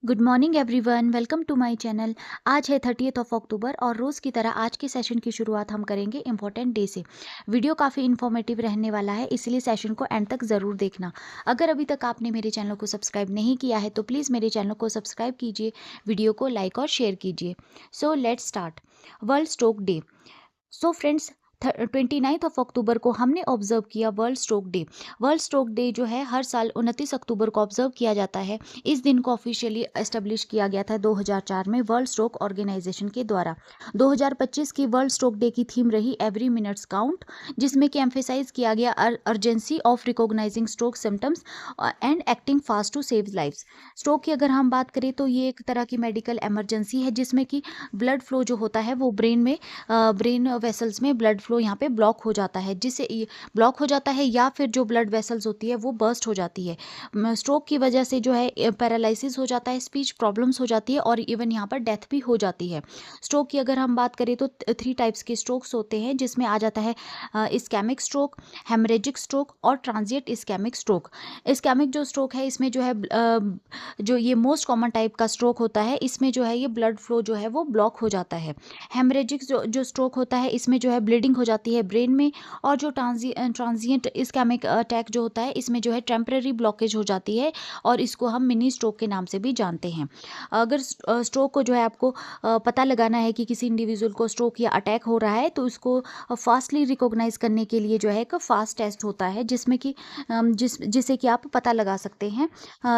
Good morning everyone, welcome to my channel. आज है 30th of October और रोज़ की तरह आज के सेशन की शुरुआत हम करेंगे इंपॉर्टेंट डे से। वीडियो काफ़ी इन्फॉर्मेटिव रहने वाला है, इसलिए सेशन को एंड तक ज़रूर देखना। अगर अभी तक आपने मेरे चैनल को सब्सक्राइब नहीं किया है तो प्लीज़ मेरे चैनल को सब्सक्राइब कीजिए, वीडियो को लाइक और शेयर कीजिए। So let's start. World stroke day. So friends, 29 of October को हमने ऑब्जर्व किया world stroke day. World stroke day जो है हर साल 29 अक्टूबर को ऑब्जर्व किया जाता है। इस दिन को ऑफिशियली एस्टेब्लिश किया गया था 2004 में वर्ल्ड स्ट्रोक ऑर्गेनाइजेशन के द्वारा। 2025 की वर्ल्ड स्ट्रोक डे की थीम रही एवरी मिनट्स काउंट, जिसमें कि एम्फेसाइज किया गया urgency of recognising stroke symptoms and acting fast to save lifes. Stroke की अगर हम बात करें तो ये एक तरह की मेडिकल इमरजेंसी है जिसमें कि ब्लड फ्लो जो होता है वो ब्रेन वेसल्स में ब्लड फ्लो यहाँ पे ब्लॉक हो जाता है, जिससे ब्लॉक हो जाता है या फिर जो ब्लड वेसल्स होती है वो बर्स्ट हो जाती है। स्ट्रोक की वजह से जो है पैरालिसिस हो जाता है, स्पीच प्रॉब्लम्स हो जाती है और इवन यहाँ पर डेथ भी हो जाती है। स्ट्रोक की अगर हम बात करें तो 3 टाइप्स के स्ट्रोक्स होते हैं, जिसमें आ जाता है इस्केमिक स्ट्रोक, हेमरेजिक स्ट्रोक और ट्रांजिएंट इस्केमिक स्ट्रोक। इस्केमिक जो स्ट्रोक है इसमें जो है जो ये मोस्ट कॉमन टाइप का स्ट्रोक होता है, इसमें जो है ये ब्लड फ्लो जो है वो ब्लॉक हो जाता है। हेमरेजिक जो स्ट्रोक होता है इसमें जो है ब्लीडिंग हो जाती है ब्रेन में। और जो ट्रांजिएंट इस्केमिक अटैक जो होता है इसमें जो है टेम्परेरी ब्लॉकेज हो जाती है और इसको हम मिनी स्ट्रोक के नाम से भी जानते हैं। अगर स्ट्रोक को जो है आपको पता लगाना है कि किसी इंडिविजुअल को स्ट्रोक या अटैक हो रहा है तो इसको फास्टली रिकॉग्नाइज करने के लिए जो है एक फास्ट टेस्ट होता है, जिसमें कि जिसे कि आप पता लगा सकते हैं।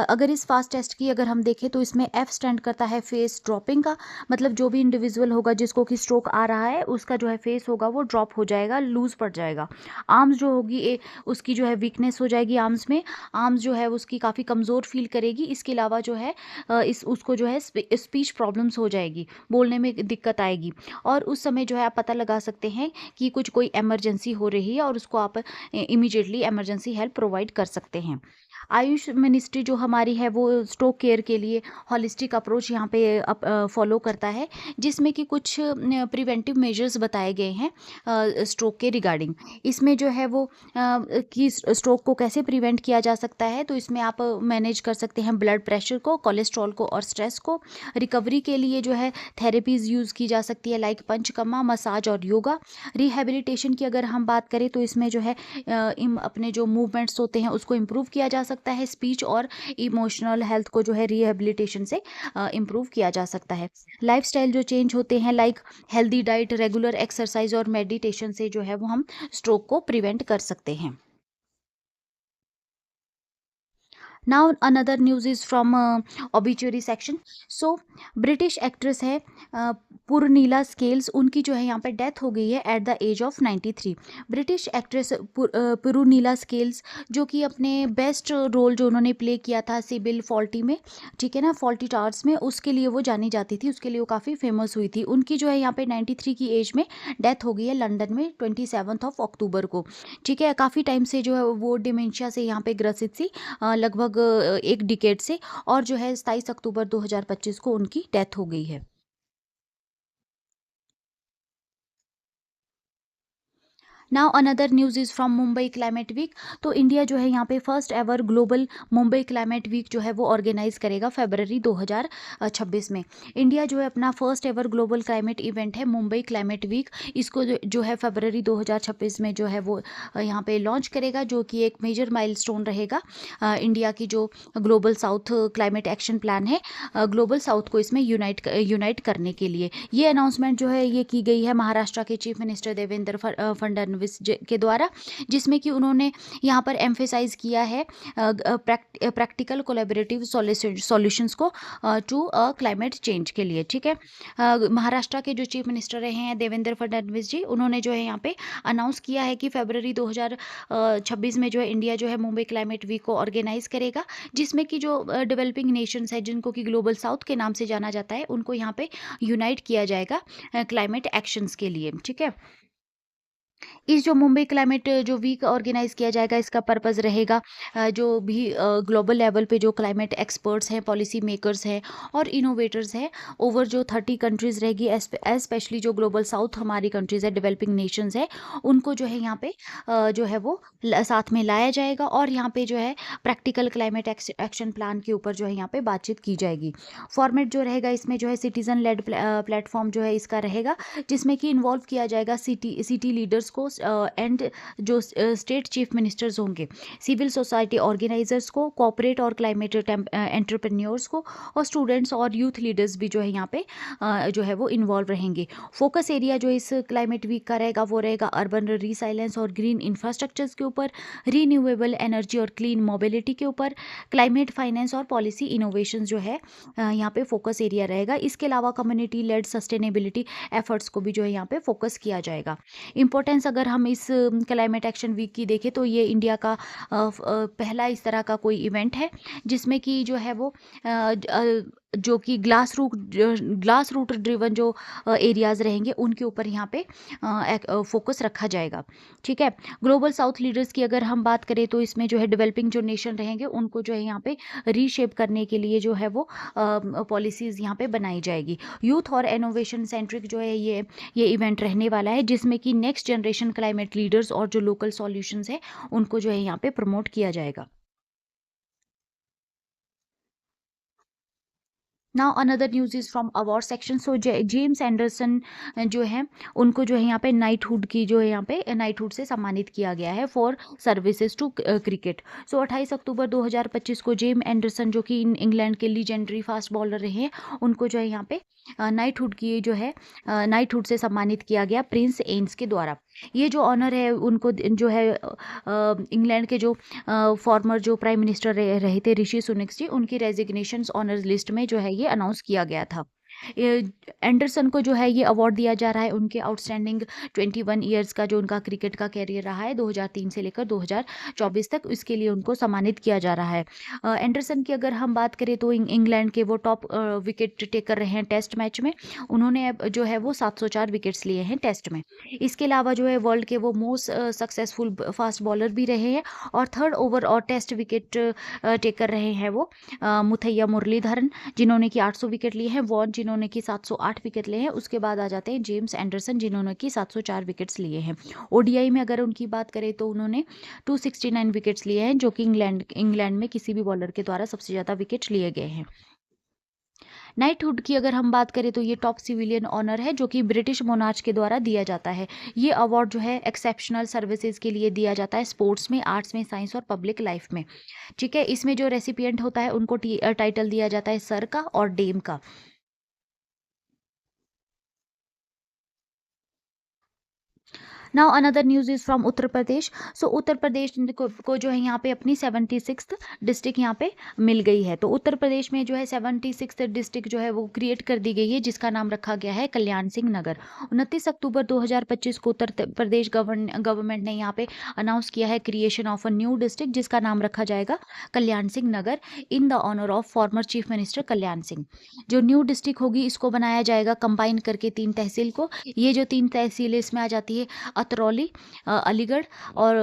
अगर इस फास्ट टेस्ट की अगर हम देखें तो इसमें एफ स्टैंड करता है फेस ड्रॉपिंग का। मतलब जो भी इंडिविजुअल होगा जिसको कि स्ट्रोक आ रहा है उसका जो है फेस होगा वो ड्रॉप हो जाएगा, लूज पड़ जाएगा। आर्म्स जो होगी उसकी जो है वीकनेस हो जाएगी आर्म्स में। आर्म्स जो है उसकी काफ़ी कमज़ोर फील करेगी। इसके अलावा जो है इस उसको जो है स्पीच प्रॉब्लम्स हो जाएगी, बोलने में दिक्कत आएगी। और उस समय जो है आप पता लगा सकते हैं कि कोई इमरजेंसी हो रही है और उसको आप इमीडिएटली इमरजेंसी हेल्प प्रोवाइड कर सकते हैं। आयुष मिनिस्ट्री जो हमारी है वो स्ट्रोक केयर के लिए हॉलिस्टिक अप्रोच यहाँ पे फॉलो करता है, जिसमें कि कुछ प्रिवेंटिव मेजर्स बताए गए हैं स्ट्रोक के रिगार्डिंग। इसमें जो है वो कि स्ट्रोक को कैसे प्रिवेंट किया जा सकता है, तो इसमें आप मैनेज कर सकते हैं ब्लड प्रेशर को, कोलेस्ट्रॉल को और स्ट्रेस को। रिकवरी के लिए जो है थेरेपीज़ यूज़ की जा सकती है लाइक पंचकर्मा, मसाज और योगा। रिहेबिलिटेशन की अगर हम बात करें तो इसमें जो है अपने जो मूवमेंट्स होते हैं उसको इम्प्रूव किया जा सकता है। स्पीच और इमोशनल हेल्थ को जो है रिहेबिलिटेशन से इम्प्रूव किया जा सकता है। लाइफस्टाइल जो चेंज होते हैं like healthy diet, regular exercise और मेडिटेशन से जो है वो हम स्ट्रोक को प्रिवेंट कर सकते हैं। Now another news is from obituary section. So British actress है पूर्णिला स्केल्स, उनकी जो है यहाँ पे डेथ हो गई है at the age of 93। British actress Prunella Scales, जो कि अपने बेस्ट रोल जो उन्होंने प्ले किया था सिबिल फॉल्टी में, ठीक है ना, फॉल्टी टावर्स में, उसके लिए वो जानी जाती थी, उसके लिए वो काफ़ी फेमस हुई थी। उनकी जो है यहाँ पे 93 की एज में डेथ हो गई है लंदन में 27 ऑफ अक्टूबर को। ठीक है, काफ़ी टाइम से जो है वो डिमेंशिया से यहाँ पे ग्रसित थी, लगभग एक डिकेड से। और जो है 27 अक्टूबर 2025 को उनकी डेथ हो गई है। Now another news is from Mumbai climate week. तो इंडिया जो है यहाँ पे first ever global Mumbai climate week जो है वो ऑर्गेनाइज करेगा फरवरी 2026 में। इंडिया जो है अपना first ever global climate event है मुंबई क्लाइमेट वीक, इसको जो है फरवरी 2026 में जो है वो यहाँ पे लॉन्च करेगा, जो कि एक मेजर माइलस्टोन रहेगा इंडिया की जो global south climate action plan है, ग्लोबल साउथ को इसमें यूनाइट करने के लिए। ये अनाउंसमेंट जो है ये की गई है महाराष्ट्र के चीफ मिनिस्टर देवेंद्र फडणवीस के द्वारा, जिसमें कि उन्होंने यहाँ पर एम्फेसाइज किया है प्रैक्टिकल कोलैबोरेटिव सॉल्यूशंस को टू क्लाइमेट चेंज के लिए। ठीक है, महाराष्ट्र के जो चीफ मिनिस्टर रहे हैं देवेंद्र फडणवीस जी, उन्होंने जो है यहाँ पे अनाउंस किया है कि फरवरी 2026 में जो है इंडिया जो है मुंबई क्लाइमेट वीक को ऑर्गेनाइज करेगा, जिसमें कि जो डेवलपिंग नेशंस है जिनको कि ग्लोबल साउथ के नाम से जाना जाता है, उनको यहाँ पे यूनाइट किया जाएगा क्लाइमेट एक्शंस के लिए। ठीक है, इस जो मुंबई क्लाइमेट जो वीक ऑर्गेनाइज किया जाएगा, इसका पर्पस रहेगा जो भी ग्लोबल लेवल पे जो क्लाइमेट एक्सपर्ट्स हैं, पॉलिसी मेकर्स हैं और इनोवेटर्स हैं, ओवर जो 30 कंट्रीज रहेगी, स्पेशली जो ग्लोबल साउथ हमारी कंट्रीज है, डेवलपिंग नेशंस है, उनको जो है यहाँ पे जो है वो साथ में लाया जाएगा और यहाँ पे जो है प्रैक्टिकल क्लाइमेट एक्शन प्लान के ऊपर जो है यहाँ पे बातचीत की जाएगी। फॉर्मेट जो रहेगा इसमें जो है सिटीजन लेड प्लेटफॉर्म जो है इसका रहेगा, जिसमें कि इन्वॉल्व किया जाएगा सिटी लीडर्स को एंड जो स्टेट चीफ मिनिस्टर्स होंगे, सिविल सोसाइटी ऑर्गेनाइजर्स को, कॉर्पोरेट और क्लाइमेट एंटरप्रेन्योर्स को, और स्टूडेंट्स और यूथ लीडर्स भी जो है यहाँ पे जो है वो इन्वॉल्व रहेंगे। फोकस एरिया जो इस क्लाइमेट वीक का रहेगा वो रहेगा अर्बन रिसाइलेंस और ग्रीन इंफ्रास्ट्रक्चर्स के ऊपर, रीन्यूएबल एनर्जी और क्लीन मोबिलिटी के ऊपर, क्लाइमेट फाइनेंस और पॉलिसी इनोवेशन जो है यहाँ पे फोकस एरिया रहेगा। इसके अलावा कम्युनिटी लेड सस्टेनेबिलिटी एफर्ट्स को भी जो है यहाँ पे फोकस किया जाएगा। इम्पोर्टेंस अगर हम इस क्लाइमेट एक्शन वीक की देखें तो ये इंडिया का पहला इस तरह का कोई इवेंट है जिसमें कि जो है वो जो कि ग्लास रूट ड्रिवन जो एरियाज रहेंगे उनके ऊपर यहाँ पे फोकस रखा जाएगा। ठीक है, ग्लोबल साउथ लीडर्स की अगर हम बात करें तो इसमें जो है डेवलपिंग जो नेशन रहेंगे उनको जो है यहाँ पे रीशेप करने के लिए जो है वो पॉलिसीज़ यहाँ पे बनाई जाएगी। यूथ और इनोवेशन सेंट्रिक जो है ये इवेंट रहने वाला है, जिसमें कि नेक्स्ट जनरेशन क्लाइमेट लीडर्स और जो लोकल सॉल्यूशंस है उनको जो है यहाँ पे प्रमोट किया जाएगा। Now another news is from award section. So James Anderson जो है उनको जो है यहाँ पे नाइटहुड की जो है यहाँ पे नाइटहुड से सम्मानित किया गया है फॉर सर्विसेज टू क्रिकेट। सो 28 अक्टूबर 2025 को जेम एंडरसन जो कि इंग्लैंड के लीजेंडरी फास्ट बॉलर रहे हैं, उनको जो है यहाँ पे नाइटहुड की जो है नाइटहुड से सम्मानित किया गया प्रिंस एन्स के द्वारा। ये जो ऑनर है उनको जो है इंग्लैंड के जो फॉर्मर जो प्राइम मिनिस्टर रहे थे ऋषि सुनक जी, उनकी रेजिग्नेशन ऑनर्स लिस्ट में जो है ये अनाउंस किया गया था। एंडरसन को जो है ये अवार्ड दिया जा रहा है उनके आउटस्टैंडिंग 21 ईयर्स का जो उनका क्रिकेट का कैरियर रहा है 2003 से लेकर 2024 तक, इसके लिए उनको सम्मानित किया जा रहा है। एंडरसन की अगर हम बात करें तो इंग्लैंड के वो टॉप विकेट टेकर रहे हैं टेस्ट मैच में। उन्होंने जो है वो 704 विकेट्स लिए हैं टेस्ट में। इसके अलावा जो है वर्ल्ड के वो मोस्ट सक्सेसफुल फास्ट बॉलर भी रहे हैं और थर्ड ओवर और टेस्ट विकेट टेकर रहे हैं वो मुथैया मुरलीधरन, जिन्होंने कि 800 विकेट लिए हैं, वॉन जिन्होंने कि 708 विकेट लिए हैं। उसके बाद आ जाते हैं जेम्स एंडरसन जिन्होंने कि 704 विकेट्स लिए हैं। ओडीआई में अगर उनकी बात करें तो उन्होंने 269 विकेट्स लिए हैं, जो कि इंग्लैंड में किसी भी बॉलर के द्वारा सबसे ज़्यादा विकेट लिए गए हैं। नाइटहुड की अगर हम बात करें तो ये टॉप सिविलियन ऑनर है जो कि ब्रिटिश मोनार्च के द्वारा दिया जाता है। ये अवार्ड जो है एक्सेप्शनल सर्विसेज के लिए दिया जाता है स्पोर्ट्स में, आर्ट्स में, साइंस और पब्लिक लाइफ में। ठीक है, इसमें जो रेसिपिएंट होता है उनको टाइटल दिया जाता है सर का और डेम का। Now another news is from Uttar Pradesh. So Uttar Pradesh को जो है यहाँ पे अपनी 76th डिस्ट्रिक्ट यहाँ पे मिल गई है। तो उत्तर प्रदेश में जो है 76th डिस्ट्रिक्ट जो है वो क्रिएट कर दी गई है, जिसका नाम रखा गया है कल्याण सिंह नगर। 29 अक्टूबर 2025 को उत्तर प्रदेश गवर्नमेंट ने यहाँ पे अनाउंस किया है creation of a new district, जिसका नाम रखा जाएगा Kalyan Singh Nagar in the honour of former chief minister Kalyan Singh. जो न्यू डिस्ट्रिक्ट होगी इसको बनाया जाएगा कंबाइन करके 3 तहसील को। ये जो 3 तहसीलें इसमें आ जाती है अतरौली अलीगढ़ और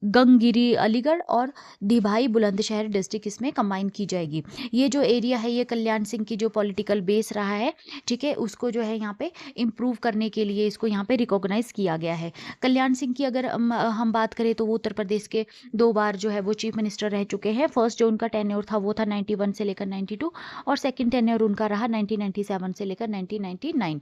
गंगगिरी अलीगढ़ और दिभाई बुलंदशहर डिस्ट्रिक्ट इसमें कंबाइन की जाएगी। ये जो एरिया है ये कल्याण सिंह की जो पॉलिटिकल बेस रहा है, ठीक है, उसको जो है यहाँ पे इम्प्रूव करने के लिए इसको यहाँ पे रिकॉग्नाइज किया गया है। कल्याण सिंह की अगर हम बात करें तो वो उत्तर प्रदेश के 2 बार जो है वो चीफ मिनिस्टर रह चुके हैं। फर्स्ट जो उनका टेन्योर था वो था 91 से लेकर 92 और सेकंड टेन्योर उनका रहा 1997 से लेकर 1999।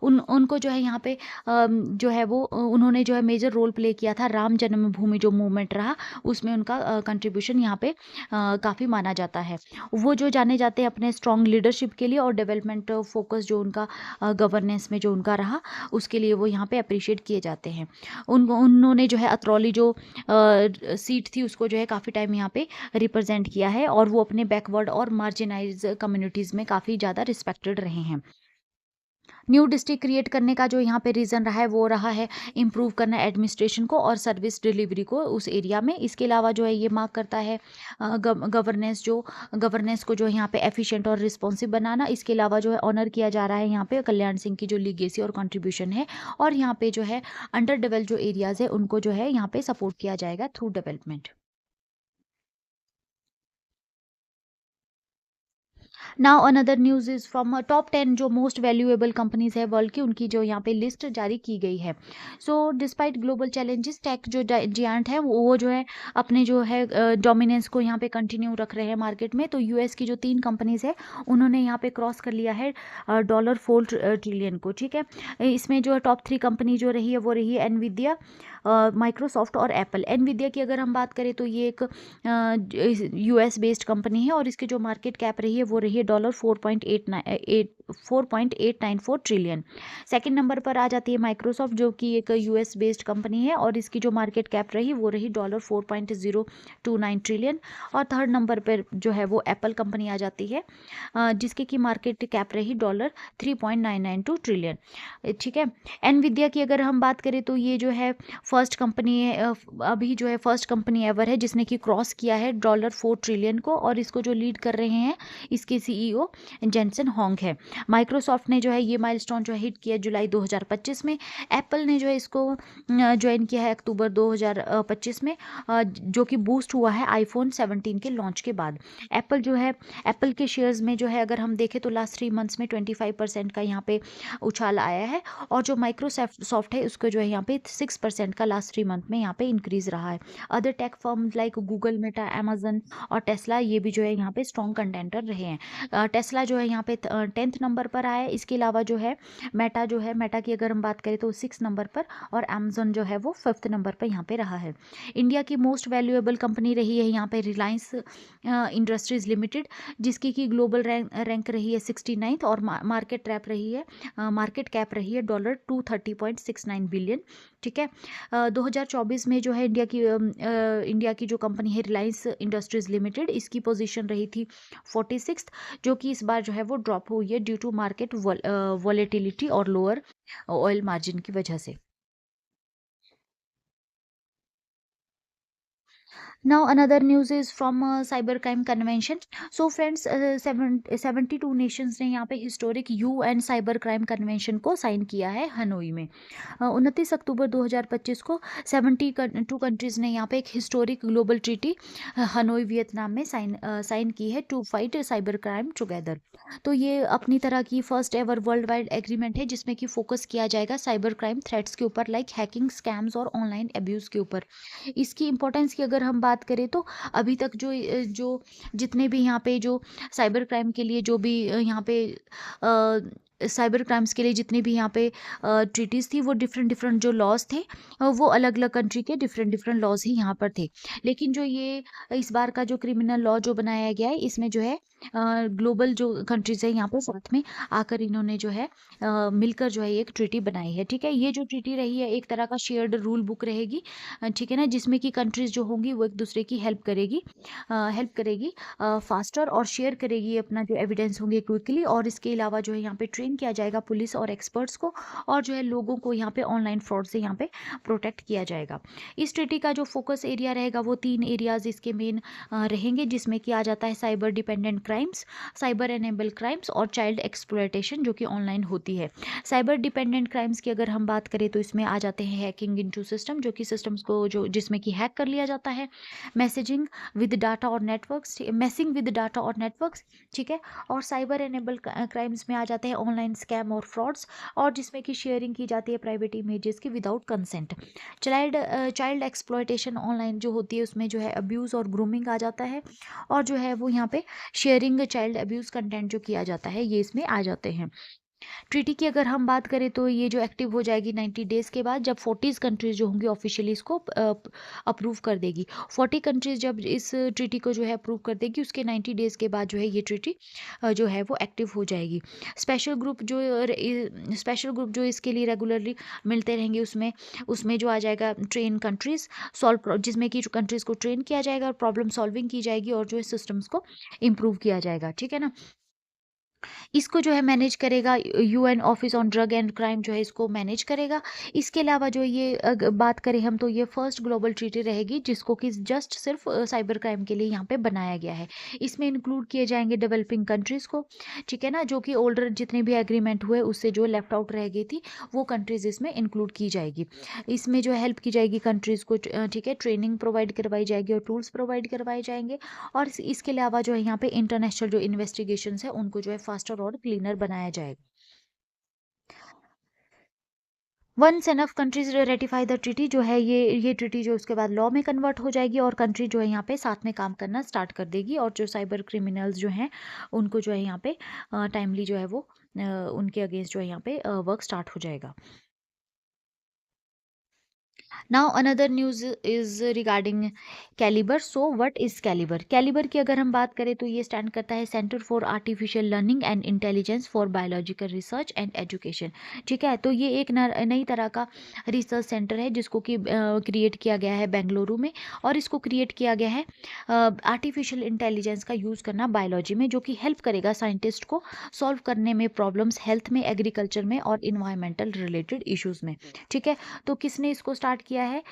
उनको जो है यहाँ पे जो है वो उन्होंने जो है मेजर रोल प्ले किया था राम जन्मभूमि जो मूवमेंट रहा, उसमें उनका कंट्रीब्यूशन यहाँ पे काफ़ी माना जाता है। वो जो जाने जाते हैं अपने स्ट्रॉन्ग लीडरशिप के लिए और डेवलपमेंट फोकस जो उनका गवर्नेंस में जो उनका रहा उसके लिए वो यहाँ पे अप्रिशिएट किए जाते हैं। उन्होंने जो है अतरौली जो सीट थी उसको जो है काफ़ी टाइम यहाँ पे रिप्रेजेंट किया है और वो अपने बैकवर्ड और मार्जिनाइज कम्युनिटीज़ में काफ़ी ज़्यादा रिस्पेक्टेड रहे हैं। न्यू डिस्ट्रिक्ट क्रिएट करने का जो यहाँ पे रीज़न रहा है वो रहा है इम्प्रूव करना एडमिनिस्ट्रेशन को और सर्विस डिलीवरी को उस एरिया में। इसके अलावा जो है ये मार्क करता है गवर्नेंस को जो है यहाँ पे एफिशिएंट और रिस्पॉन्सिव बनाना। इसके अलावा जो है ऑनर किया जा रहा है यहाँ पे कल्याण सिंह की जो लीगेसी और कंट्रीब्यूशन है, और यहाँ पे जो है अंडर डेवलप जो एरियाज है उनको जो है यहाँ पे सपोर्ट किया जाएगा through development. Now another news is from top 10 जो मोस्ट वैल्यूएबल कंपनीज है वर्ल्ड की, उनकी जो यहाँ पे लिस्ट जारी की गई है। So despite global challenges, tech जो जियांट है वो जो है अपने जो है डोमिनेंस को यहाँ पे कंटिन्यू रख रहे हैं मार्केट में। तो यूएस की जो 3 कंपनीज है उन्होंने यहाँ पे क्रॉस कर लिया है $4 ट्रिलियन को, ठीक है। इसमें जो टॉप 3 कंपनी जो रही है वो रही है एनविडिया, माइक्रोसॉफ्ट और एप्पल। एनविडिया की अगर हम बात करें तो ये एक यूएस बेस्ड कंपनी है और इसकी जो मार्केट कैप रही है वो रही है $4.894 ट्रिलियन। सेकंड नंबर पर आ जाती है माइक्रोसॉफ्ट जो कि एक यूएस बेस्ड कंपनी है और इसकी जो मार्केट कैप रही वो रही $4.029 ट्रिलियन। और थर्ड नंबर पर जो है वो एप्पल कंपनी आ जाती है जिसकी की मार्केट कैप रही $3.992 ट्रिलियन, ठीक है। एनविडिया की अगर हम बात करें तो ये जो है फर्स्ट कंपनी है अभी जो है फर्स्ट कंपनी एवर है जिसने कि क्रॉस किया है $4 ट्रिलियन को, और इसको जो लीड कर रहे हैं इसके सीईओ जेनसन होंग है। माइक्रोसॉफ्ट ने जो है ये माइलस्टोन जो है हिट किया जुलाई 2025 में। एप्पल ने जो है इसको ज्वाइन किया है अक्टूबर 2025 में, जो कि बूस्ट हुआ है आईफोन 17 के लॉन्च के बाद। एप्पल जो है एप्पल के शेयर्स में जो है अगर हम देखें तो लास्ट 3 मंथ्स में 25% का यहाँ पे उछाल आया है, और जो माइक्रोसॉफ्ट है उसको जो है यहाँ पे 6% का लास्ट 3 मंथ में यहाँ पे इंक्रीज रहा है। Other take firm like Google, Meta, Amazon और टेस्ला ये भी जो है यहाँ पे स्ट्रॉन्ग कंटेंटर रहे हैं। टेस्ला जो है यहाँ पे 10th नंबर पर आया है। इसके अलावा जो है मेटा की अगर हम बात करें तो 6 नंबर पर, और अमेजन जो है वो 5th नंबर पर यहाँ पे रहा है। इंडिया की मोस्ट वैल्यूएबल कंपनी रही है यहाँ पे रिलायंस इंडस्ट्रीज लिमिटेड, जिसकी की ग्लोबल रैंक रही है 69th, और मार्केट कैप रही है $230.69 बिलियन, ठीक है। 2024 में जो है इंडिया की जो कंपनी है रिलायंस इंडस्ट्रीज लिमिटेड, इसकी पोजीशन रही थी 46th, जो कि इस बार जो है वो ड्रॉप हुई है ड्यू टू मार्केट वॉलेटिलिटी और लोअर ऑयल मार्जिन की वजह से। Now another news is from cybercrime convention. So friends, 72 nations ने यहाँ पे historic UN cyber crime convention को साइन किया है हनोई में। 29 अक्टूबर 2025 को 72 कंट्रीज ने यहाँ पे एक historic global treaty Hanoi Vietnam में साइन की है to fight cyber crime together. तो ये अपनी तरह की first ever world wide agreement है जिसमें कि फोकस किया जाएगा साइबर क्राइम थ्रेट्स के ऊपर, लाइक हैकिंग, स्कैम्स और ऑनलाइन अब्यूज़ के ऊपर। इसकी इंपॉर्टेंस की अगर हम बात करें तो अभी तक जो जितने भी यहाँ पे जो साइबर क्राइम के लिए जो भी यहाँ पे साइबर क्राइम्स के लिए जितनी भी यहाँ पे ट्रीटीज़ थी वो डिफरेंट डिफरेंट जो लॉज थे वो अलग अलग कंट्री के डिफरेंट डिफरेंट लॉज ही यहाँ पर थे। लेकिन जो ये इस बार का जो क्रिमिनल लॉ जो बनाया गया है इसमें जो है ग्लोबल जो कंट्रीज है यहाँ पर साथ में आकर इन्होंने जो है मिलकर जो है एक ट्रीटी बनाई है, ठीक है। ये जो ट्रीटी रही है एक तरह का शेयर्ड रूल बुक रहेगी, ठीक है ना, जिसमें कि कंट्रीज जो होंगी वो एक दूसरे की हेल्प करेगी फास्टर, और शेयर करेगी अपना जो एविडेंस होंगे क्विकली। और इसके अलावा जो है यहाँ पे ट्रेन किया जाएगा पुलिस और एक्सपर्ट्स को, और जो है लोगों को यहाँ पे ऑनलाइन फ्रॉड से यहाँ पे प्रोटेक्ट किया जाएगा। इस ट्रीटी का जो फोकस एरिया रहेगा वो 3 एरियाज इसके मेन रहेंगे, जिसमें कि आ जाता है cyber dependent crimes, cyber enable crimes और चाइल्ड एक्सप्लॉयटेशन जो कि ऑनलाइन होती है। साइबर डिपेंडेंट क्राइम्स की अगर हम बात करें तो इसमें आ जाते हैं हैकिंग इनटू सिस्टम, जो कि सिस्टम्स को जो जिसमें कि हैक कर लिया जाता है, मैसेजिंग विद डाटा और नेटवर्क्स, मैसिंग विद डाटा और नेटवर्क्स, ठीक है। और साइबर एनेबल क्राइम्स में आ जाते हैं ऑनलाइन स्कैम और फ्रॉड्स, और जिसमें कि शेयरिंग की जाती है प्राइवेट इमेजेस की without consent. Child exploitation online जो होती है उसमें जो है अब्यूज़ और ग्रूमिंग आ जाता है, और जो है वो यहाँ पे शेयरिंग चाइल्ड अब्यूज़ कंटेंट जो किया जाता है ये इसमें आ जाते हैं। ट्रीटी की अगर हम बात करें तो ये जो एक्टिव हो जाएगी 90 डेज़ के बाद, जब 40 कंट्रीज जो होंगी ऑफिशियली इसको अप्रूव कर देगी। 40 कंट्रीज जब इस ट्रीटी को जो है अप्रूव कर देगी उसके 90 डेज़ के बाद जो है ये ट्रीटी जो है वो एक्टिव हो जाएगी। स्पेशल ग्रुप जो इसके लिए रेगुलरली मिलते रहेंगे उसमें उसमें जो आ जाएगा ट्रेन कंट्रीज जिसमें कि कंट्रीज़ को ट्रेन किया जाएगा और प्रॉब्लम सॉल्विंग की जाएगी और जो है सिस्टम्स को इम्प्रूव किया जाएगा, ठीक है ना। इसको जो है मैनेज करेगा UN office on drug and crime, जो है इसको मैनेज करेगा। इसके अलावा जो ये बात करें हम, तो ये फर्स्ट ग्लोबल ट्रीटी रहेगी जिसको कि जस्ट सिर्फ साइबर क्राइम के लिए यहाँ पे बनाया गया है। इसमें इंक्लूड किए जाएंगे डेवलपिंग कंट्रीज़ को, ठीक है ना, जो कि ओल्डर जितने भी एग्रीमेंट हुए उससे जो लेफ्ट आउट रह गई थी वो कंट्रीज़ इसमें इंक्लूड की जाएगी। इसमें जो हेल्प की जाएगी कंट्रीज़ को, ठीक है, ट्रेनिंग प्रोवाइड करवाई जाएगी और टूल्स प्रोवाइड करवाए जाएंगे। और इसके अलावा जो है यहाँ पे इंटरनेशनल जो इन्वेस्टिगेशंस है उनको जो है फास्टर और क्लीनर बनाया जाएगा। Once enough countries ratify the treaty, जो है ये ट्रीटी जो उसके बाद लॉ में कन्वर्ट हो जाएगी और कंट्री जो है यहाँ पे साथ में काम करना स्टार्ट कर देगी, और जो साइबर क्रिमिनल्स जो हैं उनको जो है यहाँ पे टाइमली जो है वो उनके अगेंस्ट जो है यहाँ पे वर्क स्टार्ट हो जाएगा। Now another news is regarding calibre. So what is calibre? Calibre की अगर हम बात करें तो ये स्टैंड करता है centre for artificial learning and intelligence for biological research and education. ठीक है, तो ये एक नई तरह का रिसर्च सेंटर है जिसको कि क्रिएट किया गया है बेंगलुरु में, और इसको क्रिएट किया गया है आर्टिफिशियल इंटेलिजेंस का यूज़ करना बायोलॉजी में, जो कि हेल्प करेगा साइंटिस्ट को सॉल्व करने में प्रॉब्लम्स हेल्थ में, एग्रीकल्चर में और इन्वायरमेंटल रिलेटेड इश्यूज़ में। ठीक है, तो किसने इसको स्टार्ट किया है?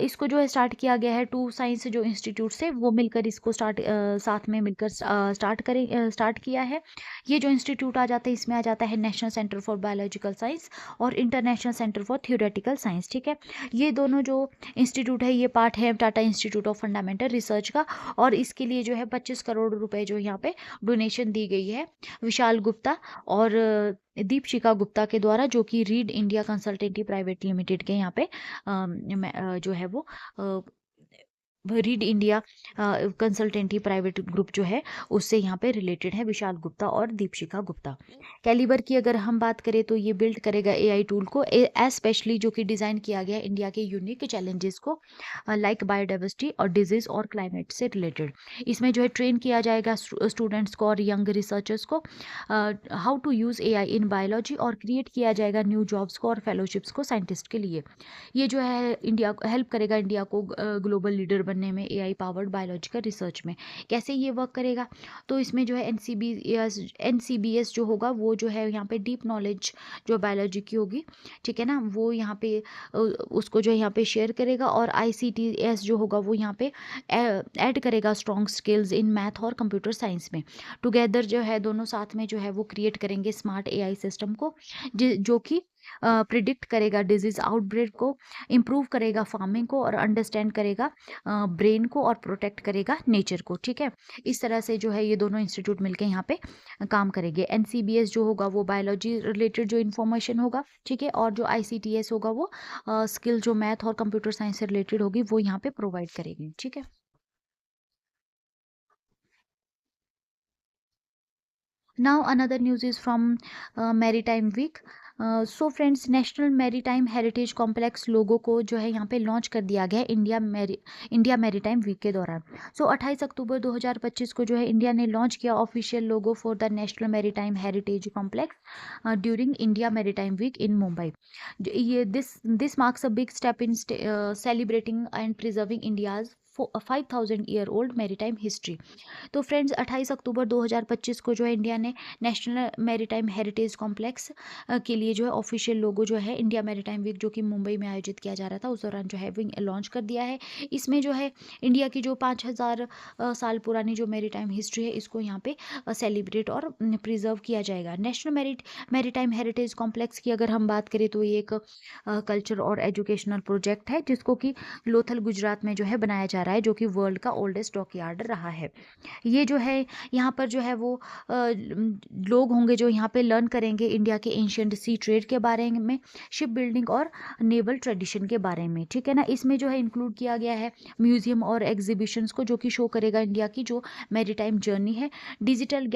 इसको जो है स्टार्ट किया गया है टू साइंस जो इंस्टीट्यूट से, वो मिलकर इसको साथ में मिलकर स्टार्ट किया है। ये जो इंस्टीट्यूट आ जाता है इसमें आ जाता है national centre for biological science और international centre for theoretical science. ठीक है, ये दोनों जो इंस्टीट्यूट है ये पार्ट है Tata institute of fundamental research का, और इसके लिए जो है 25 करोड़ रुपए जो यहाँ पे डोनेशन दी गई है विशाल गुप्ता और दीपशिखा गुप्ता के द्वारा, जो कि रीड इंडिया कंसल्टेंटी प्राइवेट लिमिटेड के यहाँ पे जो है वो रीड इंडिया कंसल्टेंटी प्राइवेट ग्रुप जो है उससे यहाँ पे रिलेटेड है विशाल गुप्ता और दीपशिखा गुप्ता। कैलिबर की अगर हम बात करें तो ये बिल्ड करेगा एआई टूल को स्पेशली जो कि डिज़ाइन किया गया है इंडिया के यूनिक चैलेंजेस को, लाइक बायोडाइवर्सिटी और डिजीज और क्लाइमेट से रिलेटेड। इसमें जो है ट्रेन किया जाएगा स्टूडेंट्स को और यंग रिसर्चर्स को how to use AI in biology, और क्रिएट किया जाएगा न्यू जॉब्स को और फेलोशिप्स को साइंटिस्ट के लिए। ये जो है इंडिया हेल्प करेगा इंडिया को ग्लोबल लीडर बनने में एआई पावर्ड बायोलॉजिकल रिसर्च में। कैसे ये वर्क करेगा? तो इसमें जो है एनसीबीएस जो होगा वो जो है यहाँ पे डीप नॉलेज जो बायोलॉजी की होगी, ठीक है ना, वो यहाँ पे उसको जो है यहाँ पे शेयर करेगा, और आईसीटीएस जो होगा वो यहाँ पे ऐड करेगा स्ट्रॉन्ग स्किल्स इन मैथ और कंप्यूटर साइंस में। टुगेदर जो है दोनों साथ में जो है वो क्रिएट करेंगे स्मार्ट एआई सिस्टम को, जो कि प्रिडिक्ट करेगा डिजीज आउटब्रेक को, इम्प्रूव करेगा फार्मिंग को और अंडरस्टैंड करेगा ब्रेन को और प्रोटेक्ट करेगा नेचर को। ठीक है, इस तरह से जो है ये दोनों इंस्टीट्यूट मिलकर यहाँ पे काम करेंगे। एनसीबीएस जो होगा वो बायोलॉजी रिलेटेड जो इन्फॉर्मेशन होगा, ठीक है, और जो आईसीटीएस होगा वो स्किल जो मैथ और कंप्यूटर साइंस से रिलेटेड होगी वो यहाँ पे प्रोवाइड करेगी। ठीक है, now another news is from maritime week. So friends, national maritime heritage complex logo को जो है यहाँ पे लॉन्च कर दिया गया है इंडिया मैरीटाइम वीक के दौरान। सो 28 अक्टूबर 2025 को जो है इंडिया ने लॉन्च किया official logo for the national maritime heritage complex during India maritime week in Mumbai. ये this marks a big step in celebrating and preserving India's 5000 year old maritime history. तो फ्रेंड्स 28 अक्टूबर 2025 को जो है इंडिया ने national maritime heritage complex के लिए जो है ऑफिशियल लोगो जो है इंडिया मैरीटाइम वीक जो कि मुंबई में आयोजित किया जा रहा था उस दौरान जो है लॉन्च कर दिया है। इसमें जो है इंडिया की जो 5000 साल पुरानी जो मैरीटाइम हिस्ट्री है इसको यहाँ पे सेलिब्रेट और प्रिजर्व किया जाएगा। नेशनल मैरीटाइम हेरिटेज कॉम्प्लेक्स की अगर हम बात करें तो ये एक कल्चर और एजुकेशनल प्रोजेक्ट है जिसको कि लोथल गुजरात में जो है बनाया जा रहा है, जो कि वर्ल्ड का ओल्डेस्ट डॉकयार्ड रहा है। ये जो है यहाँ पर जो है वो लोग होंगे जो यहाँ पे लर्न करेंगे इंडिया के एंशियंट सी ट्रेड के बारे में, शिप बिल्डिंग और नेवल ट्रेडिशन के बारे में। ठीक है ना, इसमें जो है इंक्लूड किया गया है म्यूजियम और एग्जीबिशंस को, जो कि शो करेगा इंडिया की जो मैरीटाइम जर्नी है। डिजिटल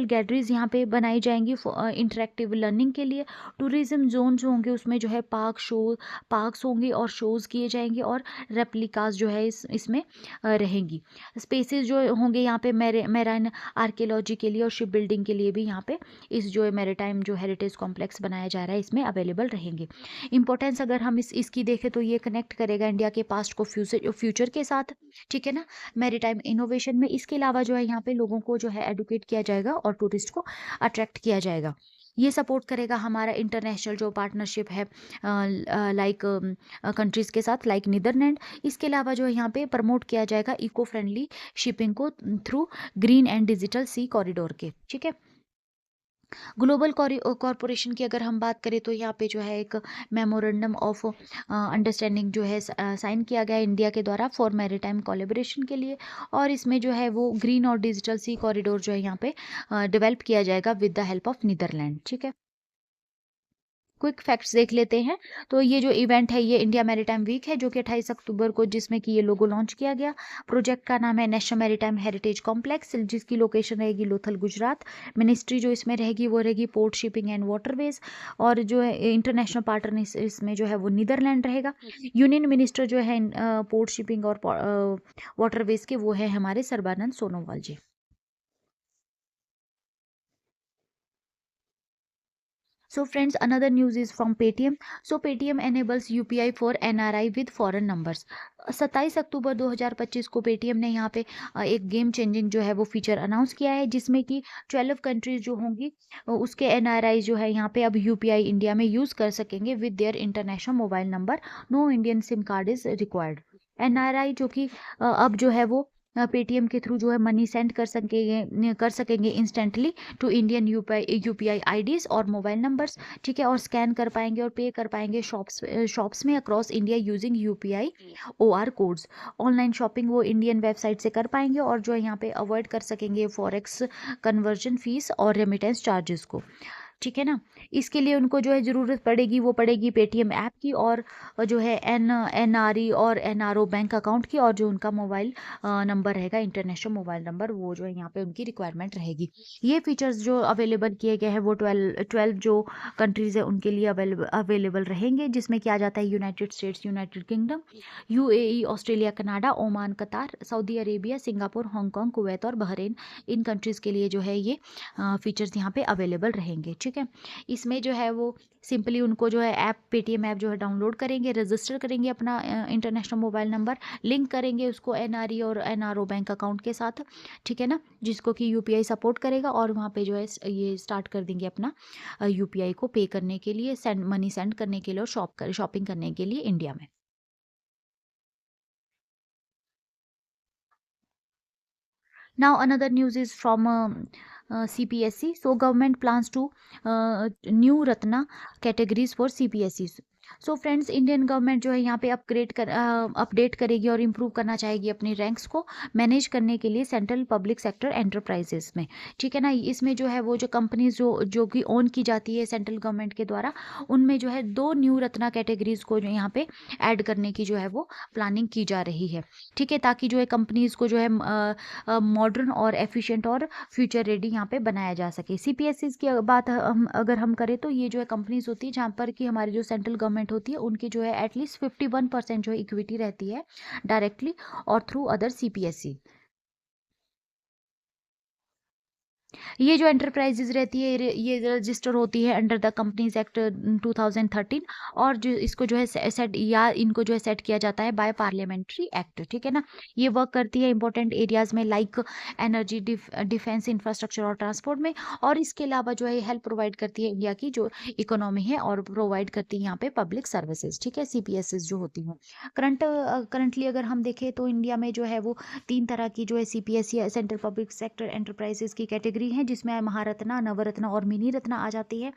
गैलरीज यहाँ पे बनाई जाएंगी इंटरेक्टिव लर्निंग के लिए। टूरिज्म जोन जो होंगे उसमें जो है पार्क्स होंगे और शोज़ किए जाएंगे, और रेप्लिकास जो है इसमें रहेंगी। स्पेसेस जो होंगे यहाँ पे मेराइन आर्कियोलॉजी के लिए और शिप बिल्डिंग के लिए भी यहाँ पे इस जो मैरीटाइम जो हेरिटेज कॉम्प्लेक्स बनाया जा रहा है इसमें अवेलेबल रहेंगे। इंपॉर्टेंस अगर हम इसकी देखें तो ये कनेक्ट करेगा इंडिया के पास्ट को फ्यूचर के साथ, ठीक है ना, मैरीटाइम इनोवेशन में। इसके अलावा जो है यहाँ पे लोगों को जो है एडुकेट किया जाएगा और टूरिस्ट को अट्रैक्ट किया जाएगा। ये सपोर्ट करेगा हमारा इंटरनेशनल जो पार्टनरशिप है लाइक कंट्रीज़ के साथ, लाइक नीदरलैंड। इसके अलावा जो है यहाँ पे प्रमोट किया जाएगा इको फ्रेंडली शिपिंग को through green and digital sea corridor के, ठीक है। ग्लोबल कॉरपोरेशन की अगर हम बात करें तो यहाँ पे जो है एक मेमोरेंडम ऑफ अंडरस्टैंडिंग जो है साइन किया गया है इंडिया के द्वारा फॉर मैरीटाइम कोलैबोरेशन के लिए, और इसमें जो है वो ग्रीन और डिजिटल सी कॉरिडोर जो है यहाँ पे डेवलप किया जाएगा with the help of Netherlands, ठीक है। क्विक फैक्ट्स देख लेते हैं। तो ये जो इवेंट है ये इंडिया मैरीटाइम वीक है जो कि 28 अक्टूबर को, जिसमें कि ये लोगो लॉन्च किया गया। प्रोजेक्ट का नाम है नेशनल मैरीटाइम हेरिटेज कॉम्प्लेक्स, जिसकी लोकेशन रहेगी लोथल गुजरात। मिनिस्ट्री जो इसमें रहेगी वो रहेगी पोर्ट शिपिंग एंड वाटरवेज, और जो है इंटरनेशनल पार्टनर इसमें जो है वो नीदरलैंड रहेगा। यूनियन मिनिस्टर जो है पोर्ट शिपिंग और वाटरवेज के वो है हमारे सर्बानंद सोनोवाल जी। So friends, another news is from Paytm. So Paytm enables UPI for NRI with foreign numbers. 27 अक्टूबर 2025 को पेटीएम ने यहाँ पे एक गेम चेंजिंग जो है वो फीचर अनाउंस किया है, जिसमें कि 12 कंट्रीज जो होंगी उसके एनआरआई जो है यहाँ पे अब यूपीआई इंडिया में यूज़ कर सकेंगे with their international mobile number. No Indian SIM card is required. NRI जो कि अब जो है वो पेटीएम के थ्रू जो है मनी सेंड कर सकेंगे instantly to Indian UPI IDs और मोबाइल नंबर्स, ठीक है, और स्कैन कर पाएंगे और पे कर पाएंगे शॉप्स में across India using UPI OR codes. Online shopping वो इंडियन वेबसाइट से कर पाएंगे और जो है यहाँ पे अवॉइड कर सकेंगे फॉरेक्स कन्वर्जन फीस और रेमिटेंस चार्जेस को, ठीक है ना। इसके लिए उनको जो है ज़रूरत पड़ेगी वो पड़ेगी पेटीएम ऐप की, और जो है एनआरई और एनआरओ बैंक अकाउंट की, और जो उनका मोबाइल नंबर रहेगा इंटरनेशनल मोबाइल नंबर, वो जो है यहाँ पे उनकी रिक्वायरमेंट रहेगी। ये फीचर्स जो अवेलेबल किए गए हैं वो 12 जो कंट्रीज़ है उनके लिए अवेलेबल रहेंगे, जिसमें क्या जाता है United States, United Kingdom, UAE, Australia, Canada, Oman, Qatar, Saudi Arabia, Singapore, Hong Kong, Kuwait और बहरीन। इन कंट्रीज़ के लिए जो है ये फीचर्स यहाँ पे अवेलेबल रहेंगे, ठीक है। इसमें जो है वो सिंपली उनको जो है ऐप पेटीएम ऐप जो है डाउनलोड करेंगे, रजिस्टर करेंगे अपना इंटरनेशनल मोबाइल नंबर, लिंक करेंगे उसको एनआरई और एनआरओ बैंक अकाउंट के साथ, ठीक है ना, जिसको कि यूपीआई सपोर्ट करेगा, और वहाँ पे जो है ये स्टार्ट कर देंगे अपना यूपीआई को पे करने के लिए, मनी सेंड करने के लिए और शॉपिंग करने के लिए इंडिया में। Now another news is from CPSC. So government plans to new Ratna categories for CPSCs. So friends, Indian government जो है यहाँ पे अपडेट करेगी और इम्प्रूव करना चाहेगी अपनी रैंक्स को मैनेज करने के लिए सेंट्रल पब्लिक सेक्टर एंटरप्राइजेस में, ठीक है ना। इसमें जो है वो जो कंपनीज जो कि ओन की जाती है सेंट्रल गवर्नमेंट के द्वारा, उनमें जो है 2 न्यू रत्ना कैटेगरीज को जो यहाँ पे ऐड करने की जो है वो प्लानिंग की जा रही है, ठीक है, ताकि जो है कंपनीज को जो है मॉडर्न और एफिशिएंट और फ्यूचर रेडी यहाँ पे बनाया जा सके। सीपीएससी की बात अगर हम करें तो ये जो है कंपनीज होती है जहाँ पर कि हमारी जो सेंट्रल गवर्नमेंट होती है उनकी जो है एटलीस्ट 51% जो है इक्विटी रहती है डायरेक्टली और थ्रू अदर सीपीएससी। ये जो एंटरप्राइजेज रहती है ये रजिस्टर होती है अंडर द कंपनीज एक्ट 2013, और जो इसको जो है सेट या इनको जो है सेट किया जाता है बाय पार्लियामेंट्री एक्ट, ठीक है ना। ये वर्क करती है इंपॉर्टेंट एरियाज में लाइक एनर्जी, डिफेंस, इंफ्रास्ट्रक्चर और ट्रांसपोर्ट में, और इसके अलावा जो है हेल्प प्रोवाइड करती है इंडिया की जो इकोनॉमी है और प्रोवाइड करती है यहाँ पे पब्लिक सर्विसेज, ठीक है, सीपीएसएस जो होती हैं। करंटली अगर हम देखें तो इंडिया में जो है वो 3 तरह की जो है CPSE central public sector enterprises की कैटेगरी है, जिसमें महारत्ना, नवरत्ना और मिनी रत्ना आ जाती है।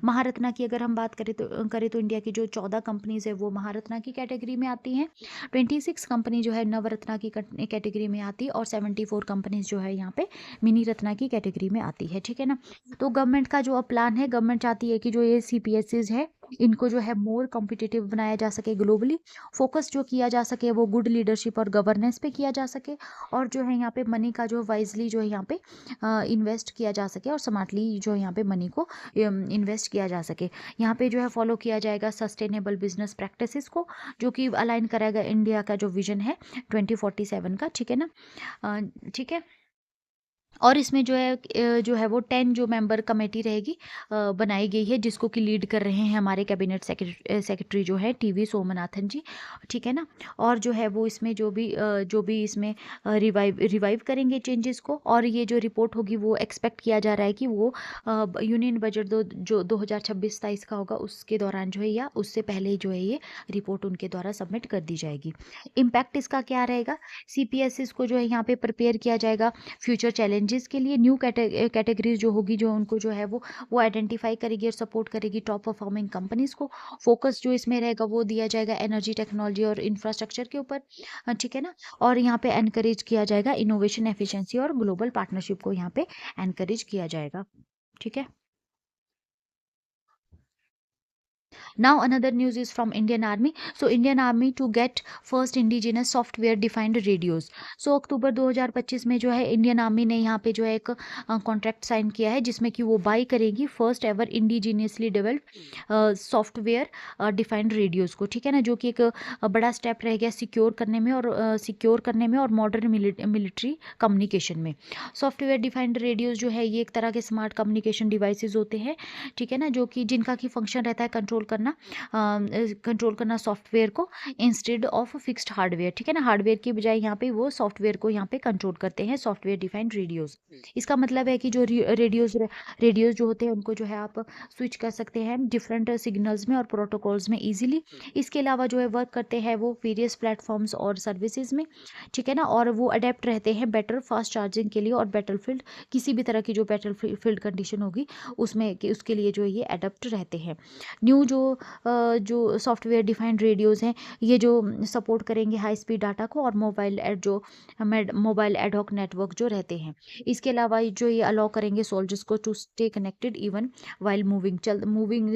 महारत्ना की अगर हम बात करें तो इंडिया की जो 14 कंपनीज है वो महारत्ना की कैटेगरी में आती हैं, 26 कंपनी जो है नवरत्ना की कैटेगरी में आती है, और 74 कंपनीज जो है यहाँ पे मिनी रत्ना की कैटेगरी में आती है, ठीक है ना। तो गवर्नमेंट का जो प्लान है, गवर्नमेंट चाहती है कि जो ये सीपीएससीज है इनको जो है मोर कॉम्पिटिटिव बनाया जा सके ग्लोबली। फोकस जो किया जा सके वो गुड लीडरशिप और गवर्नेंस पे किया जा सके, और जो है यहाँ पे मनी का जो वाइजली जो है यहाँ पे इन्वेस्ट किया जा सके, और स्मार्टली जो है यहाँ पे मनी को इन्वेस्ट किया जा सके। यहाँ पे जो है फॉलो किया जाएगा सस्टेनेबल बिजनेस प्रैक्टिसेस को, जो कि अलाइन कराएगा इंडिया का जो विजन है 2047 का, ठीक है ना। ठीक है। और इसमें जो है वो 10 जो मेंबर कमेटी रहेगी बनाई गई है, जिसको कि लीड कर रहे हैं हमारे कैबिनेट सेक्रेटरी जो है टीवी सोमनाथन जी, ठीक है ना। और जो है वो इसमें जो भी इसमें रिवाइव करेंगे चेंजेस को, और ये जो रिपोर्ट होगी वो एक्सपेक्ट किया जा रहा है कि वो यूनियन बजट जो 2026-27 का होगा उसके दौरान जो है, या उससे पहले जो है ये रिपोर्ट उनके द्वारा सबमिट कर दी जाएगी। इम्पैक्ट इसका क्या रहेगा, CPSEs को जो है यहाँ पे प्रिपेयर किया जाएगा फ्यूचर चैलेंजेस के लिए। न्यू कैटेगरीज जो होगी, जो उनको जो है वो आइडेंटिफाई करेगी और सपोर्ट करेगी टॉप परफॉर्मिंग कंपनीज को। फोकस जो इसमें रहेगा वो दिया जाएगा एनर्जी टेक्नोलॉजी और इंफ्रास्ट्रक्चर के ऊपर, ठीक है ना। और यहाँ पे एनकरेज किया जाएगा इनोवेशन, एफिशिएंसी और ग्लोबल पार्टनरशिप को यहाँ पे एनकरेज किया जाएगा, ठीक है। Now another news is from Indian Army. So Indian Army to get first indigenous software defined radios. So अक्टूबर 2025 में जो है इंडियन आर्मी ने यहाँ पे जो है एक कॉन्ट्रैक्ट साइन किया है, जिसमें कि वो बाई करेगी first ever indigenously developed software defined radios को, ठीक है ना, जो कि एक बड़ा स्टेप रह गया सिक्योर करने में और मॉडर्न मिलिट्री कम्युनिकेशन में। सॉफ्टवेयर डिफाइंड रेडियोज़ जो है ये एक तरह के स्मार्ट कम्युनिकेशन डिवाइसेज होते हैं, ठीक है ना, जो कि जिनका की फंक्शन रहता है कंट्रोल करना सॉफ्टवेयर को इंस्टेड ऑफ फिक्स्ड हार्डवेयर, ठीक है ना। हार्डवेयर की बजाय यहाँ पे वो सॉफ्टवेयर को यहाँ पे कंट्रोल करते हैं सॉफ्टवेयर डिफाइंड रेडियोस। इसका मतलब है कि जो रेडियोस जो होते हैं उनको जो है आप स्विच कर सकते हैं डिफरेंट सिग्नल्स में और प्रोटोकॉल्स में इजीली। इसके अलावा जो है वर्क करते हैं वो वेरियस प्लेटफॉर्म्स और सर्विसेज में, ठीक है ना, और वो अडेप्ट रहते हैं बेटर फास्ट चार्जिंग के लिए और बैटलफील्ड, किसी भी तरह की जो बैटलफील्ड कंडीशन होगी उसके लिए जो ये अडेप्ट रहते हैं। न्यू जो सॉफ्टवेयर डिफाइंड रेडियोज़ हैं, ये जो सपोर्ट करेंगे हाई स्पीड डाटा को और मोबाइल एडहॉक नेटवर्क जो रहते हैं। इसके अलावा जो ये अलाउ करेंगे सोल्जर्स को to stay connected even while moving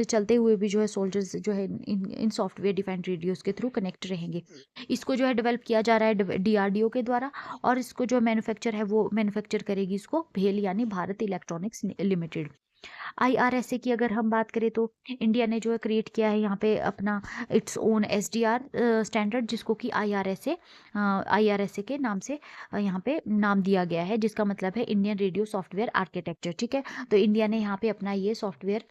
चलते हुए भी जो है सोल्जर्स जो है इन सॉफ्टवेयर डिफाइंड रेडियोज़ के थ्रू कनेक्ट रहेंगे। इसको जो है डेवलप किया जा रहा है DRDO के द्वारा, और इसको जो मैन्युफैक्चर है वो मैन्युफैक्चर करेगी इसको भेल यानी भारत इलेक्ट्रॉनिक्स लिमिटेड। IRSA की अगर हम बात करें तो इंडिया ने जो है क्रिएट किया है यहाँ पे अपना इट्स ओन SDR स्टैंडर्ड, जिसको कि IRSA के नाम से यहाँ पे नाम दिया गया है, जिसका मतलब है इंडियन रेडियो सॉफ्टवेयर आर्किटेक्चर, ठीक है। तो इंडिया ने यहाँ पे अपना ये सॉफ्टवेयर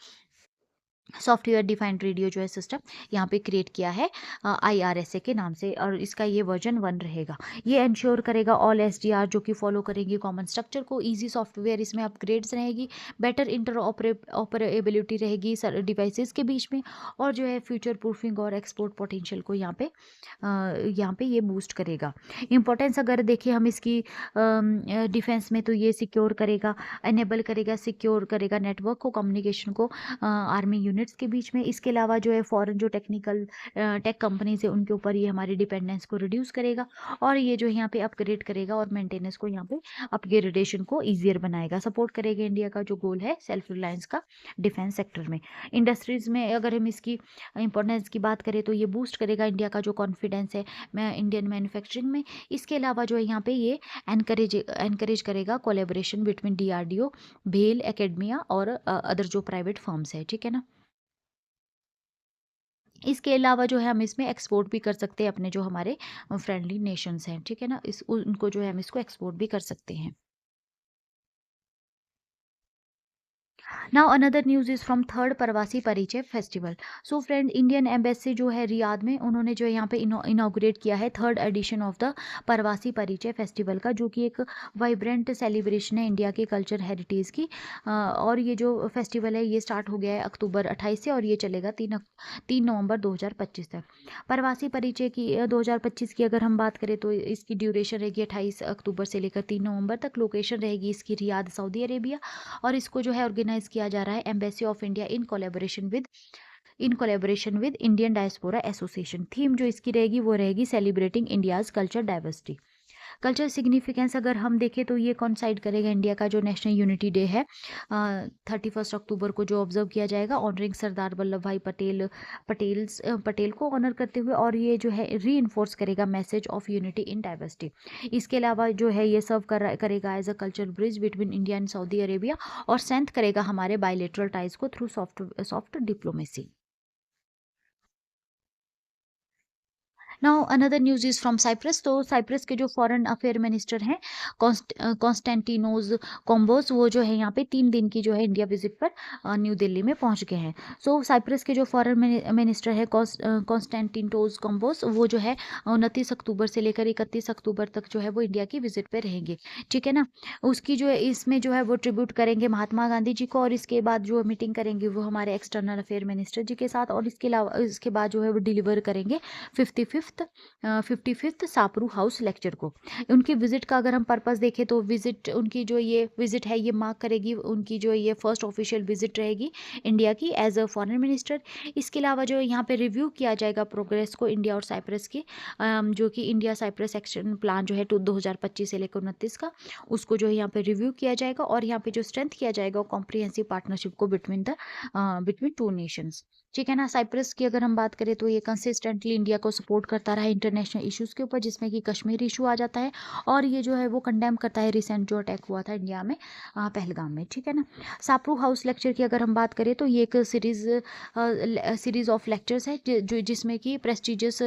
डिफाइंड रेडियो जो है सिस्टम यहाँ पे क्रिएट किया है IRSA के नाम से, और इसका ये वर्जन 1 रहेगा। ये इंश्योर करेगा ऑल SDR जो कि फॉलो करेंगे कॉमन स्ट्रक्चर को, इजी सॉफ्टवेयर इसमें अपग्रेड्स रहेगी, बेटर ऑपरेबिलिटी रहेगी डिवाइसेस के बीच में, और जो है फ्यूचर प्रूफिंग और एक्सपोर्ट पोटेंशियल को यहाँ पे ये बूस्ट करेगा। इंपॉर्टेंस अगर देखें हम इसकी डिफेंस में, तो ये सिक्योर करेगा नेटवर्क को, कम्युनिकेशन को आर्मी यूनिट्स के बीच में। इसके अलावा जो है फॉरेन जो टेक कंपनीज है उनके ऊपर ये हमारी डिपेंडेंस को रिड्यूस करेगा, और ये जो यहाँ पे अपग्रेड करेगा और मेंटेनेंस को यहाँ पे अपग्रेडेशन को ईजियर बनाएगा, सपोर्ट करेगा इंडिया का जो गोल है सेल्फ रिलायंस का डिफेंस सेक्टर में। इंडस्ट्रीज में अगर हम इसकी इंपॉर्टेंस की बात करें तो ये बूस्ट करेगा इंडिया का जो कॉन्फिडेंस है इंडियन मैन्युफैक्चरिंग में। इसके अलावा जो है यहाँ पे ये एनकरेज करेगा कोलेबोरेशन बिटवीन DRDO, भेल, एकेडमिया और अदर जो प्राइवेट फर्म्स है, ठीक है ना। इसके अलावा जो है हम इसमें एक्सपोर्ट भी कर सकते हैं अपने जो हमारे फ्रेंडली नेशंस हैं, ठीक है ना, उनको जो है हम इसको एक्सपोर्ट भी कर सकते हैं। Now another news is from third Pravasi Parichay festival. So friend, Indian embassy जो है रियाद में, उन्होंने जो है यहाँ पे इनॉग्रेट किया है थर्ड एडिशन ऑफ द प्रवासी परिचय फेस्टिवल का, जो कि एक वाइब्रेंट सेलिब्रेशन है इंडिया के कल्चर हेरिटेज की। और ये जो फेस्टिवल है ये स्टार्ट हो गया है अक्टूबर 28 से, और ये चलेगा 3 नवंबर 2025 तक। प्रवासी परिचय की 2025 की अगर हम बात करें तो इसकी ड्यूरेशन रहेगी 28 अक्टूबर से लेकर 3 नवंबर तक। लोकेशन रहेगी इसकी रियाद, सऊदी अरेबिया, और इसको जो है ऑर्गेनाइज किया जा रहा है embassy of India in collaboration with Indian diaspora association. Theme जो इसकी रहेगी वो रहेगी celebrating India's culture diversity. Culture significance अगर हम देखें तो ये कॉन्साइड करेगा इंडिया का जो नेशनल यूनिटी डे है 31 अक्टूबर को, जो ऑब्जर्व किया जाएगा ऑनरिंग सरदार वल्लभ भाई पटेल को ऑनर करते हुए, और ये जो है री इन्फोर्स करेगा message of unity in diversity. इसके अलावा जो है ये सर्व करेगा as a culture bridge between India and Saudi Arabia, और स्ट्रेंथ करेगा हमारे बायलेटरल टाइज को through soft diplomacy. Now another news is from Cyprus. तो साइप्रस के जो फॉरेन अफेयर मिनिस्टर हैं कॉन्स्टेंटिनोस कॉम्बोस, वो जो है यहाँ पे 3 दिन की जो है इंडिया विजिट पर न्यू दिल्ली में पहुंच गए हैं। सो साइप्रस के जो फॉरेन मिनिस्टर है कॉन्स्टेंटिनोस कॉम्बोस, वो जो है 29 अक्टूबर से लेकर 31 अक्टूबर तक जो है वो इंडिया की विजिट पर रहेंगे, ठीक है ना। उसकी जो है इसमें जो है वो ट्रिब्यूट करेंगे महात्मा गांधी जी को, और इसके बाद जो मीटिंग करेंगे वो हमारे एक्सटर्नल अफेयर मिनिस्टर जी के साथ, और इसके अलावा इसके बाद जो है वो डिलीवर करेंगे 55th सापरू हाउस लेक्चर को। उनकी विजिट का अगर हम पर्पस देखें तो विजिट उनकी जो ये विजिट है ये मार्क करेगी उनकी जो ये फर्स्ट ऑफिशियल विजिट रहेगी इंडिया की एज अ फॉरेन मिनिस्टर। इसके अलावा जो यहाँ पे रिव्यू किया जाएगा प्रोग्रेस को इंडिया और साइप्रस की, जो कि इंडिया साइप्रस एक्शन प्लान जो है 2025 से लेकर 29 का, उसको जो है यहाँ पे रिव्यू किया जाएगा, और यहाँ पे जो स्ट्रेंथ किया जाएगा कॉम्प्रिहेंसिव पार्टनरशिप को बिटवीन टू नेशंस, ठीक है ना। साइप्रस की अगर हम बात करें तो ये कंसिस्टेंटली इंडिया को सपोर्ट करता रहा है इंटरनेशनल इश्यूज के ऊपर, जिसमें कि कश्मीर इशू आ जाता है, और ये जो है वो कंडेम करता है रिसेंट जो अटैक हुआ था इंडिया में पहलगाम में, ठीक है ना। सापरू हाउस लेक्चर की अगर हम बात करें तो ये एक सीरीज ऑफ लेक्चर्स है जो जिसमें कि प्रेस्टिजियस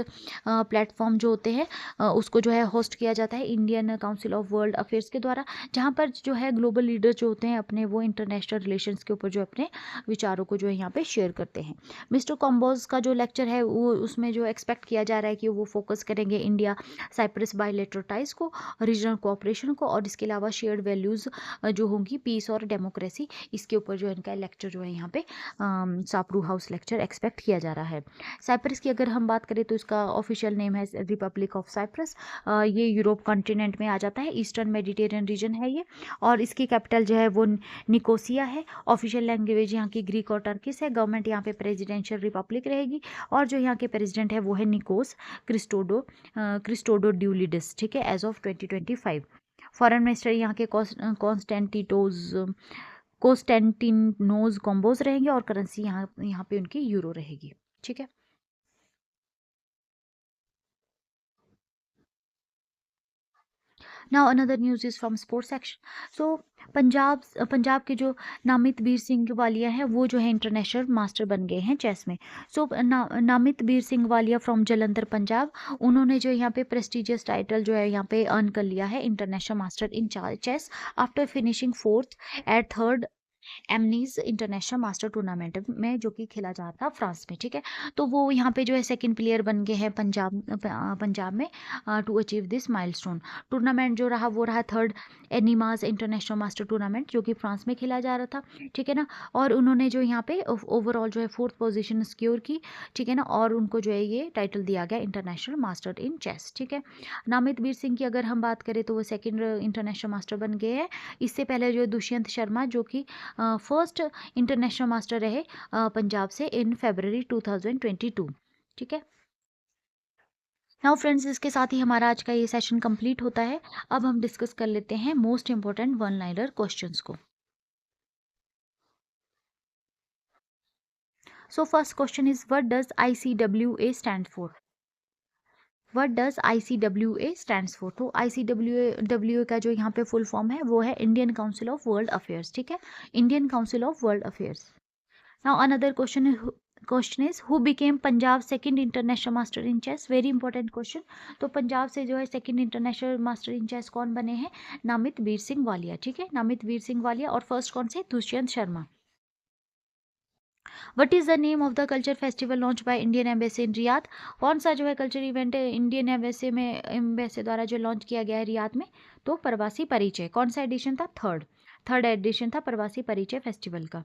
प्लेटफॉर्म जो होते हैं उसको जो है होस्ट किया जाता है Indian council of world affairs के द्वारा, जहाँ पर जो है ग्लोबल लीडर जो होते हैं अपने वो इंटरनेशनल रिलेशंस के ऊपर जो अपने विचारों को जो है यहाँ पे शेयर करते हैं। मिस्टर कॉम्बोज का जो लेक्चर है वो उसमें जो एक्सपेक्ट किया जा रहा है कि वो फोकस करेंगे इंडिया साइप्रस बायलेटरल टाइज को, रीजनल कोऑपरेशन को, और इसके अलावा शेयर्ड वैल्यूज जो होंगी पीस और डेमोक्रेसी, इसके ऊपर जो इनका लेक्चर जो है यहाँ पे सापरू हाउस लेक्चर एक्सपेक्ट किया जा रहा है। साइप्रस की अगर हम बात करें तो इसका ऑफिशियल नेम है रिपब्लिक ऑफ साइप्रस। ये यूरोप कॉन्टिनेंट में आ जाता है, ईस्टर्न मेडिटेरियन रीजन है ये, और इसकी कैपिटल जो है वो निकोसिया है। ऑफिशियल लैंग्वेज यहाँ की ग्रीक और टर्किश है। गवर्नमेंट यहाँ पे प्रेसिडेंशियल रिपब्लिक रहेगी, और जो यहाँ के प्रेसिडेंट है वो है निकोस क्रिस्टोडो ड्यूलिडिस, ठीक है, एज ऑफ 2025। फॉरेन मिनिस्टर यहाँ के कॉन्स्टेंटिनोस कॉम्बोज रहेंगे, और करेंसी यहाँ पे उनकी यूरो रहेगी, ठीक है। Now another news is from sports section. So Punjab के जो नामित वीर सिंह वालिया है वो जो है इंटरनेशनल मास्टर बन गए हैं चेस में। सो नामित वीर सिंह वालिया फ्रॉम जलंधर पंजाब, उन्होंने जो यहाँ पे प्रेस्टिजियस टाइटल जो है यहाँ पे अर्न कर लिया है international master in chess after finishing 4th at 3rd एमनीज इंटरनेशनल मास्टर टूर्नामेंट में, जो कि खेला जा रहा था फ्रांस में, ठीक है। तो वो यहाँ पे जो है सेकंड प्लेयर बन गए हैं पंजाब में to achieve this milestone. Tournament जो रहा वो रहा 3rd एनिमाज इंटरनेशनल मास्टर टूर्नामेंट, जो कि फ्रांस में खेला जा रहा था, ठीक है ना। और उन्होंने जो यहाँ पे ओवरऑल जो है 4th पोजीशन सिक्योर की, ठीक है ना, और उनको जो है ये टाइटल दिया गया इंटरनेशनल मास्टर इन चेस, ठीक है। नामित वीर सिंह की अगर हम बात करें तो वो सेकेंड इंटरनेशनल मास्टर बन गए हैं। इससे पहले जो दुष्यंत शर्मा जो कि फर्स्ट इंटरनेशनल मास्टर रहे पंजाब से इन February 2022, ठीक है। नाउ फ्रेंड्स, इसके साथ ही हमारा आज का ये सेशन कंप्लीट होता है। अब हम डिस्कस कर लेते हैं most important one liner questions को। So first question is what does ICWA stand for. What does ICWA stands for. तो ICWA का जो यहाँ पे फुल फॉर्म है वो है Indian council of world affairs, ठीक है, Indian council of world affairs. Now another question is who became Punjab second international master in chess. Very important question. तो पंजाब से जो है second international master in chess कौन बने हैं? नामित वीर सिंह वालिया, ठीक है, नामित वीर सिंह वालिया। और फर्स्ट कौन से? Dushyant Sharma. What is the name of the culture festival launch by Indian embassy in Riyadh. कौन सा जो है कल्चर इवेंट है इंडियन एम्बेसी द्वारा जो लॉन्च किया गया है रियाद में? तो प्रवासी परिचय। कौन सा एडिशन था? थर्ड एडिशन था प्रवासी परिचय फेस्टिवल का।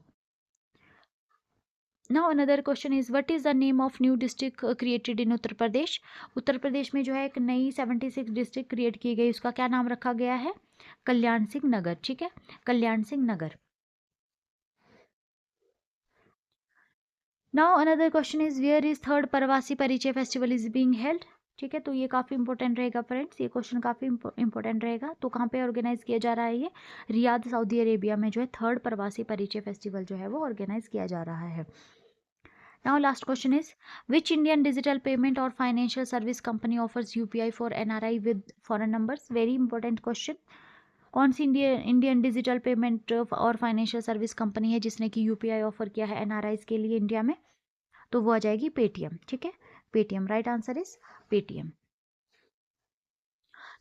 Now another question is what is the name of new district created in Uttar Pradesh. Uttar Pradesh में जो है एक नई 76 डिस्ट्रिक्ट क्रिएट की गई, उसका क्या नाम रखा गया है? कल्याण सिंह नगर, ठीक है, Kalyan Singh Nagar. Now another question is where is third Pravasi Parichay festival is being held. ठीक है, तो ये काफ़ी इंपॉर्टेंट रहेगा फ्रेंड्स, ये क्वेश्चन काफ़ी इंपॉर्टेंट रहेगा। तो कहाँ पे ऑर्गेनाइज किया जा रहा है ये? रियाद सऊदी अरेबिया में जो है 3rd प्रवासी परिचय फेस्टिवल जो है वो ऑर्गेनाइज किया जा रहा है। Now last question is, which Indian digital payment और financial service company offers UPI for NRI with foreign numbers? Very important question. कौन सी इंडियन डिजिटल पेमेंट और फाइनेंशियल सर्विस कंपनी है जिसने कि यूपीआई ऑफर किया है एनआरआईज के लिए इंडिया में? तो वो आ जाएगी पेटीएम। ठीक है, Paytm, right answer is Paytm.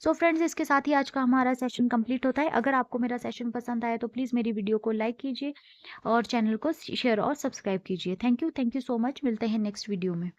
So friends, इसके साथ ही आज का हमारा सेशन कंप्लीट होता है। अगर आपको मेरा सेशन पसंद आया तो प्लीज़ मेरी वीडियो को लाइक कीजिए और चैनल को शेयर और सब्सक्राइब कीजिए। Thank you so much. मिलते हैं नेक्स्ट वीडियो में।